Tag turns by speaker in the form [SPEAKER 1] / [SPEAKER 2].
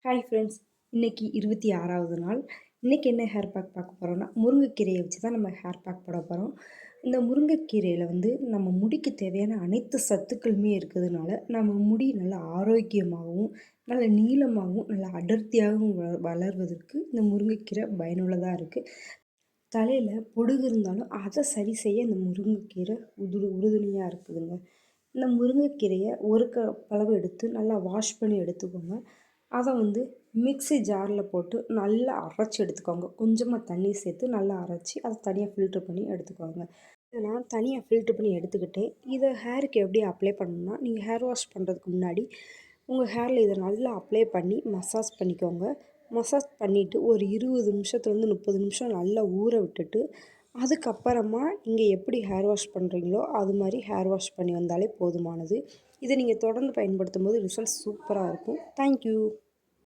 [SPEAKER 1] Hi friends. இன்னைக்கு 26வது நாள். இன்னைக்கு என்ன ஹேர் பேக் பார்க்க போறோம்னா, முருங்கைக்கீரைய வச்சு தான் நம்ம ஹேர் பேக் போட போறோம். இந்த முருங்கைக்கீரையில வந்து நம்ம முடிக்கு தேவையான அனைத்து சத்துக்களுமே இருக்கிறதுனால, நம்ம முடி நல்லா ஆரோக்கியமாகவும், நல்ல நீளமாகவும், நல்லா அடர்த்தியாகவும் வளர்வதற்கு இந்த முருங்கைக்கீரை பயனுள்ளதா இருக்கு. தலையில பொடுகு இருந்தாலும் அத சரி செய்ய இந்த முருங்கைக்கீரை உறுதுணையா இருக்குதுங்க. இந்த முருங்கைக்கீரைய ஒரு கப் அளவு எடுத்து நல்லா வாஷ் பண்ணி எடுத்துக்கோங்க. அத வந்து மிக்ஸி ஜார்ல போட்டு நல்லா அரைச்சு எடுத்துக்கோங்க. கொஞ்சமா தண்ணி சேர்த்து நல்லா அரைச்சு, அத தனியா ஃபில்டர் பண்ணி எடுத்துக்கோங்க. இத நான் தனியா ஃபில்டர் பண்ணி எடுத்துக்கிட்டேன். இத ஹேருக்கு எப்படி அப்ளை பண்ணணும்னா, நீங்க ஹேர் வாஷ் பண்ணுறதுக்கு முன்னாடி உங்க ஹேர்ல இத நல்லா அப்ளை பண்ணி மசாஜ் பண்ணிக்கோங்க. மசாஜ் பண்ணிட்டு ஒரு 20 நிமிஷத்துலேருந்து 30 நிமிஷம் நல்லா ஊற விட்டுட்டு, அதுக்கப்புறமா நீங்க எப்படி ஹேர் வாஷ் பண்ணுறீங்களோ, அது மாரி ஹேர் வாஷ் பண்ணி வந்தாலே போதுமானது. இத நீங்க தொடர்ந்து பயன்படுத்தும்போது ரிசல்ட் சூப்பரா இருக்கும். Thank you.